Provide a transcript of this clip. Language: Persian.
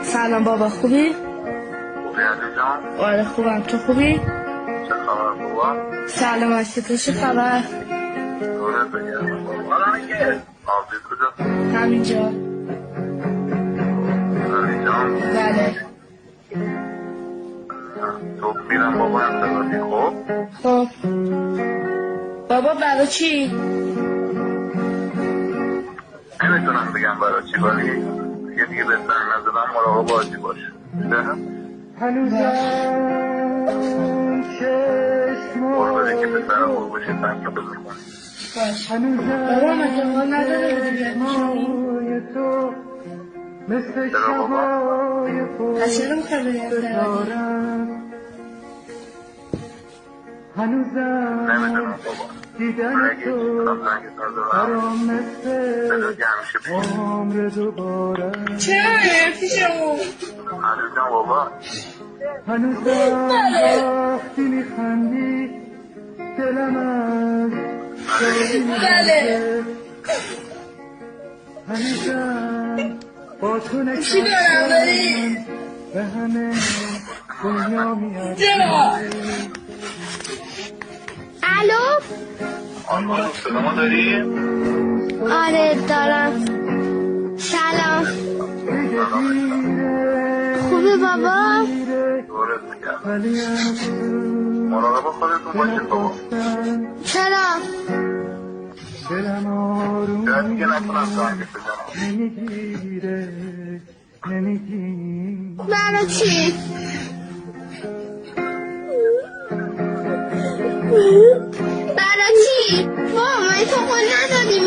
سلام بابا، خوبی؟ خوبی عزیزم؟ آره خوبم، تو خوبی؟ چه خبر بابا؟ سلامتی، تو چه خبر؟ دورت بگردم بابا. حالا میگه آبدید کجاست؟ همینجا. عزیزم؟ بله. تو میرم بابا انتظاری. خب بابا برای چی؟ نمیتونم بگم برای چی، ولی یه دیگه به سن نزدم مراقب بازی باش. هنوزم برو بده که پسرم برو بشه سنگ که بزن کنی. باش. بابا مگه حال نداره بودی بیاد چرا بابا؟ پس چرا میخوای بری از نمیدونم بابا. من اگه کنم زنگ سازدم بذار که همیشه بگیم. چرا نرفتی شما؟ عزیزم بابا. بله. چی دارم داری؟ چرا؟ الو؟ آنها صدامو داری؟ آره دارم. سلام. خوبه بابا؟ دورت بگردم. مراقب خودتون باشید بابا. چرا؟ شاید دیگه نتونم زنگ بزنم. برای چی؟ برای چی؟ بابا من تو قول ندادی